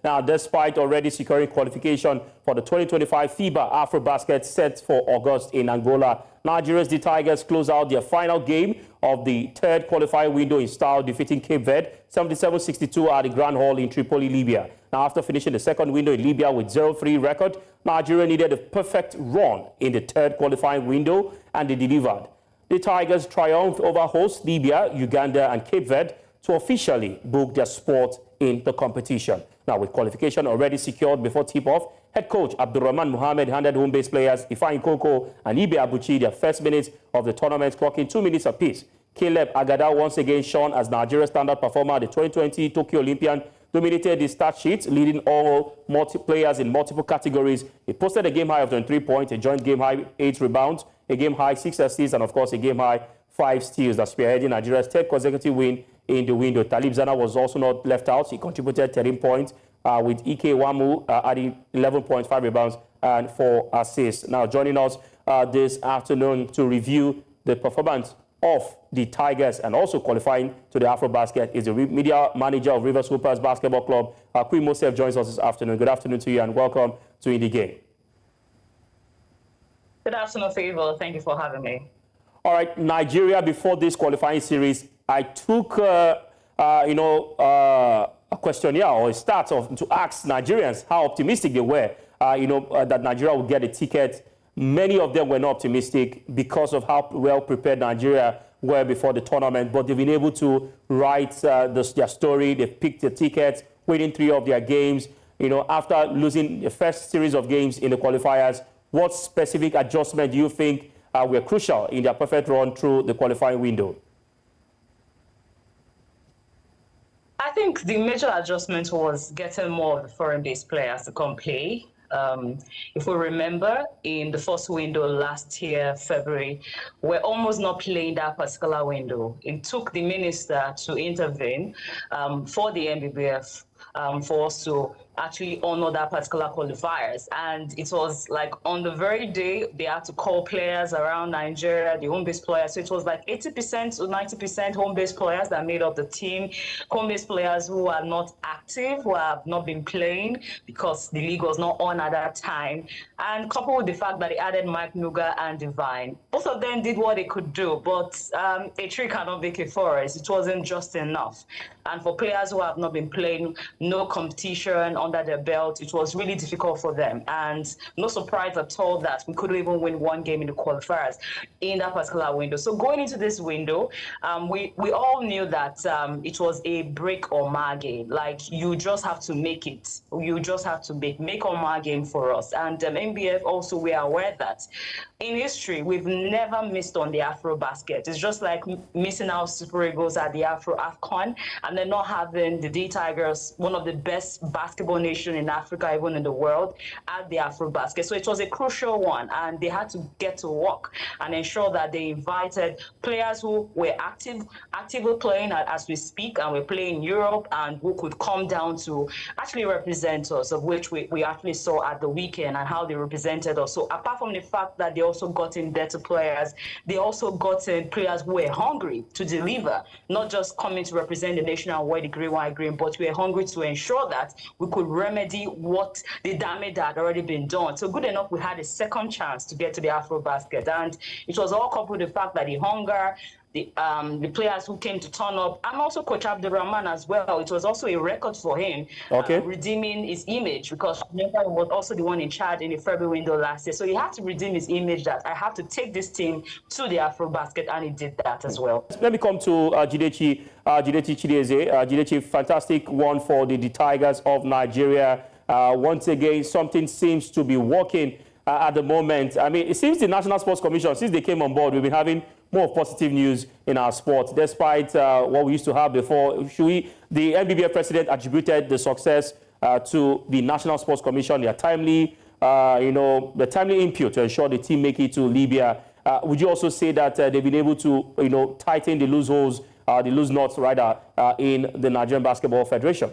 Now, despite already securing qualification for the 2025 FIBA Afrobasket set for August in Angola, Nigeria's the Tigers close out their final game of the third qualifying window in style, defeating Cape Verde 77-62 at the Grand Hall in Tripoli, Libya. Now, after finishing the second window in Libya with 0-3 record, Nigeria needed a perfect run in the third qualifying window, and they delivered. The Tigers triumphed over hosts Libya, Uganda, and Cape Verde to officially book their spot in the competition. Now, with qualification already secured before tip-off, head coach Abdulrahman Mohammed handed home-based players Ifeanyi Koko and Ibe Abuchi their first minutes of the tournament, clocking 2 minutes apiece. Caleb Agada once again shone as Nigeria's standout performer at the 2020 Tokyo Olympian, dominated the stat sheet, leading all players in multiple categories. He posted a game-high of 23 points, a joint game-high 8 rebounds, a game-high 6 assists, and, of course, a game-high 5 steals, that's spearheading Nigeria's third consecutive win in the window. Talib Zanna was also not left out. He contributed 13 points with Nwamu adding 11.5 rebounds and 4 assists. Now, joining us this afternoon to review the performance of the Tigers and also qualifying to the Afrobasket is the media manager of Rivers Hoopers Basketball Club. Queen Moseph joins us this afternoon. Good afternoon to you and welcome to In the Game. Good afternoon, Favor. Thank you for having me. All right, Nigeria, before this qualifying series, I took, a questionnaire or a start to ask Nigerians how optimistic they were, that Nigeria would get a ticket. Many of them were not optimistic because of how well prepared Nigeria were before the tournament, but they've been able to write their story. They've picked the tickets, winning 3 of their games. After losing the first series of games in the qualifiers, what specific adjustment do you think were crucial in their perfect run through the qualifying window? I think the major adjustment was getting more of the foreign-based players to come play. If we remember, in the first window last year, February, we're almost not playing that particular window. It took the minister to intervene for the NBBF for us to actually honor that particular qualifiers. And it was like on the very day they had to call players around Nigeria, the home-based players. So it was like 80% to 90% home-based players that made up the team. Home-based players who are not active, who have not been playing because the league was not on at that time. And coupled with the fact that they added Mike Nuga and Divine. Both of them did what they could do, but a tree cannot make a forest. It wasn't just enough. And for players who have not been playing, no competition under their belt, it was really difficult for them. And no surprise at all that we couldn't even win one game in the qualifiers in that particular window. So going into this window, we all knew that it was a break or mar game. Like, you just have to make it. You just have to make or mar game for us. And MBF also, we are aware that in history, we've never missed on the Afrobasket. It's just like missing out Super Eagles at the Afro AFCON, and then not having the D Tigers, one of the best basketball nation in Africa, even in the world, at the Afrobasket. So it was a crucial one, and they had to get to work and ensure that they invited players who were actively playing as we speak, and we're playing in Europe, and who could come down to actually represent us, of which we actually saw at the weekend and how they represented us. So apart from the fact that they also got in better players, they also got in players who were hungry to deliver, not just coming to represent the nation and wear the green, white, green, but we were hungry to ensure that we could remedy what the damage that had already been done. So good enough, we had a second chance to get to the Afrobasket. And it was all coupled with the fact that the hunger, the players who came to turn up, and also Coach Abdulrahman as well. It was also a record for him, redeeming his image, because remember, he was also the one in charge in the February window last year. So he had to redeem his image that I have to take this team to the Afrobasket, and he did that as well. Let me come to Jidechi Chidieze. Jidechi, fantastic one for the Tigers of Nigeria. Once again, something seems to be working at the moment. I mean, it seems the National Sports Commission, since they came on board, we've been having more positive news in our sport, despite what we used to have before. The NBBF president attributed the success to the National Sports Commission, their timely, the timely input to ensure the team make it to Libya. Would you also say that they've been able to, tighten the loose holes, the loose knots, rather, in the Nigerian Basketball Federation?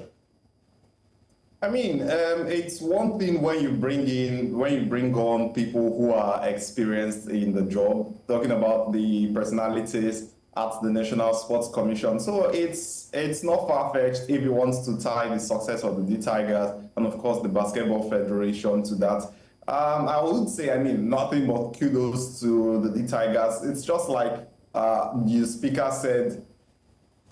I mean, it's one thing when you bring on people who are experienced in the job, talking about the personalities, at the National Sports Commission. So it's not far-fetched if he wants to tie the success of the D Tigers and, of course, the Basketball Federation to that. I would say, I mean, nothing but kudos to the D Tigers. It's just like the speaker said,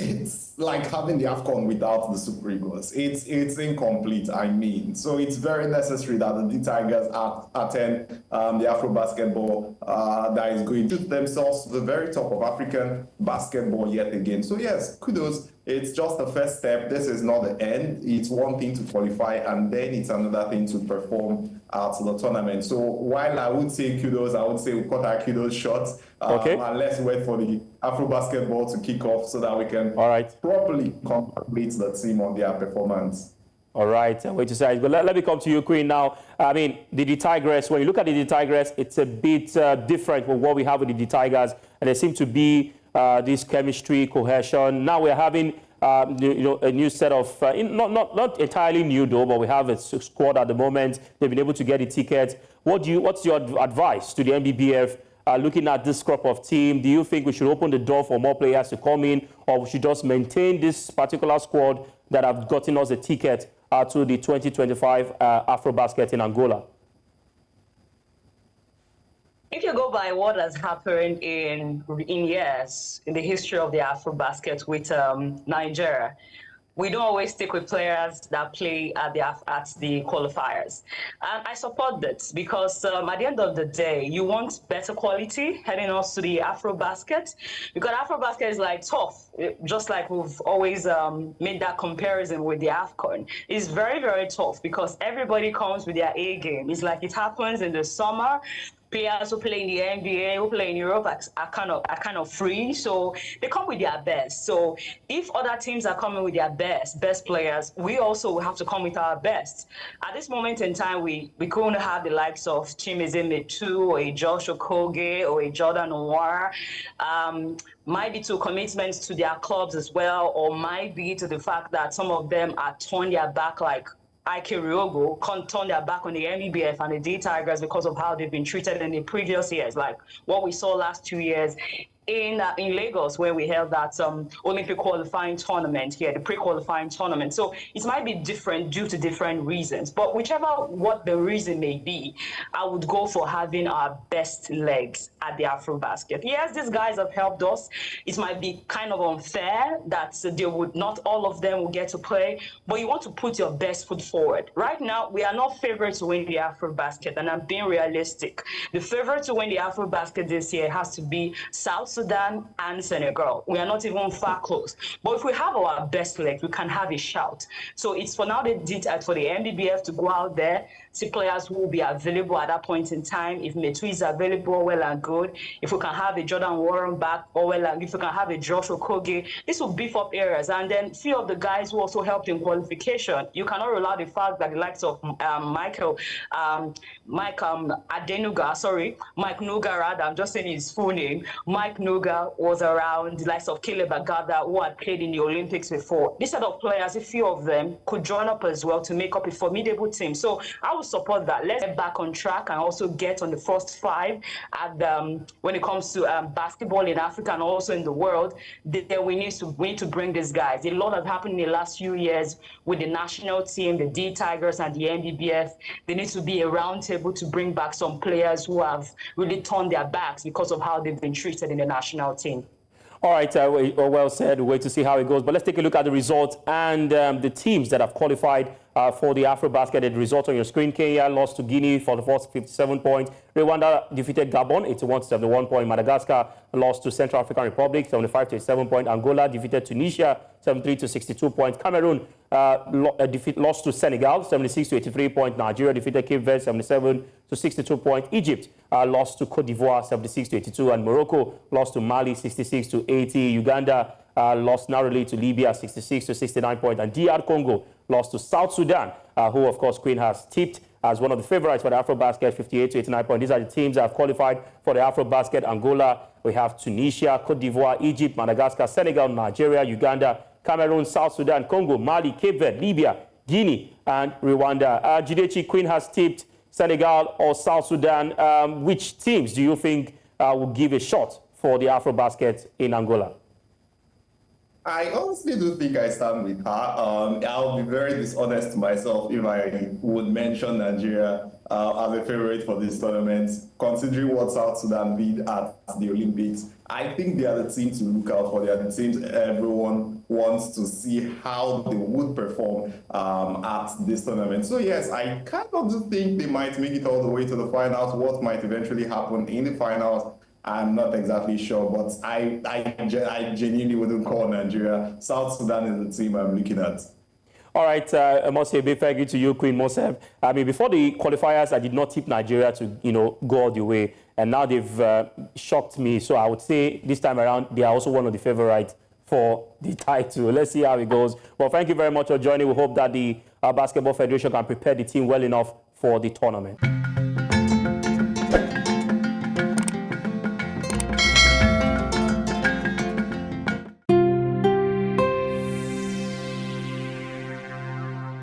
it's like having the AFCON without the Super Eagles. It's incomplete, I mean. So it's very necessary that the D Tigers attend the Afro-basketball that is going to themselves to the very top of African basketball yet again. So yes, kudos. It's just the first step. This is not the end. It's one thing to qualify, and then it's another thing to perform at the tournament. So while I would say kudos, I would say we cut our kudos short. Okay. And let's wait for the Afro-basketball to kick off so that we can properly congratulate the team on their performance. All right, wait to say. But let me come to you, Queen, now. I mean, the D Tigress, when you look at the D Tigress, it's a bit different from what we have with the D Tigers, and there seems to be this chemistry, cohesion. Now we're having a new set of, not entirely new though, but we have a squad at the moment. They've been able to get the tickets. What's your advice to the NBBF looking at this crop of team? Do you think we should open the door for more players to come in, or we should just maintain this particular squad that have gotten us a ticket to the 2025 Afrobasket in Angola? If you go by what has happened in years in the history of the Afrobasket with Nigeria, we don't always stick with players that play at the qualifiers. And I support that because at the end of the day, you want better quality heading us to the Afrobasket, because Afrobasket is like tough, just like we've always made that comparison with the AFCON. It's very, very tough because everybody comes with their A game. It's like it happens in the summer. Players who play in the NBA, who play in Europe are kind of free, so they come with their best. So if other teams are coming with their best players, we also have to come with our best. At this moment in time, we couldn't have the likes of Chimezie Metu or a Josh Okogie or a Jordan Nwara. Might be to commitments to their clubs as well, or might be to the fact that some of them are turning their back, like Ike Riogo, can't turn their back on the NBBF and the D Tigers because of how they've been treated in the previous years, like what we saw last 2 years in Lagos, where we held that Olympic qualifying tournament here, the pre-qualifying tournament. So it might be different due to different reasons, but whichever what the reason may be, I would go for having our best legs at the Afrobasket. Yes, these guys have helped us. It might be kind of unfair that not all of them will get to play, but you want to put your best foot forward. Right now, we are not favorites to win the Afrobasket, and I'm being realistic. The favorite to win the Afrobasket this year has to be South Sudan and Senegal. We are not even far close. But if we have our best leg, we can have a shout. So it's for now for the NBBF to go out there, see players who will be available at that point in time. If Metu is available, well and good. If we can have a Jordan Warren back, well and if we can have a Josh Okogie, this will beef up areas. And then few of the guys who also helped in qualification. You cannot rule out the fact that the likes of Mike Nuga, rather, I'm just saying his full name. Mike Nuga was around, the likes of Caleb Agada, who had played in the Olympics before. This set of players, a few of them, could join up as well to make up a formidable team. So I would support that. Let's get back on track and also get on the first five when it comes to basketball in Africa and also in the world. Then we need to bring these guys. A lot has happened in the last few years with the national team, the D Tigers and the NBBF. There needs to be a roundtable to bring back some players who have really turned their backs because of how they've been treated in the national team. All right, well said. Wait to see how it goes. But let's take a look at the results and the teams that have qualified for the Afrobasket. The result on your screen: Kenya lost to Guinea for the first 57 points. Rwanda defeated Gabon 81-71 point. Madagascar lost to Central African Republic 75-87 point. Angola defeated Tunisia 73-62 points. Cameroon lost to Senegal 76-83 point. Nigeria defeated Cape Verde 77-62 point. Egypt lost to Cote d'Ivoire 76-82, and Morocco lost to Mali 66-80. Uganda lost narrowly to Libya 66-69 point, and DR Congo lost to South Sudan, who of course Queen has tipped as one of the favorites for the Afrobasket, 58-89 point. These are the teams that have qualified for the Afrobasket. Angola, we have Tunisia, Cote d'Ivoire, Egypt, Madagascar, Senegal, Nigeria, Uganda, Cameroon, South Sudan, Congo, Mali, Cape Verde, Libya, Guinea, and Rwanda. Jidechi, Queen has tipped Senegal or South Sudan. Which teams do you think will give a shot for the Afrobasket in Angola? I honestly do think I stand with her. I'll be very dishonest to myself if I would mention Nigeria as a favorite for this tournament, considering what South Sudan did at the Olympics. I think they are the team to look out for. They are the teams everyone wants to see how they would perform at this tournament. So yes, I kind of do think they might make it all the way to the finals. What might eventually happen in the finals, I'm not exactly sure, but I genuinely wouldn't call Nigeria. South Sudan is the team I'm looking at. All right, Moseph, big thank you to you, Queen Moseph. I mean, before the qualifiers, I did not tip Nigeria to, go all the way, and now they've shocked me. So I would say this time around, they are also one of the favorites for the title. Let's see how it goes. Well, thank you very much for joining. We hope that the Basketball Federation can prepare the team well enough for the tournament.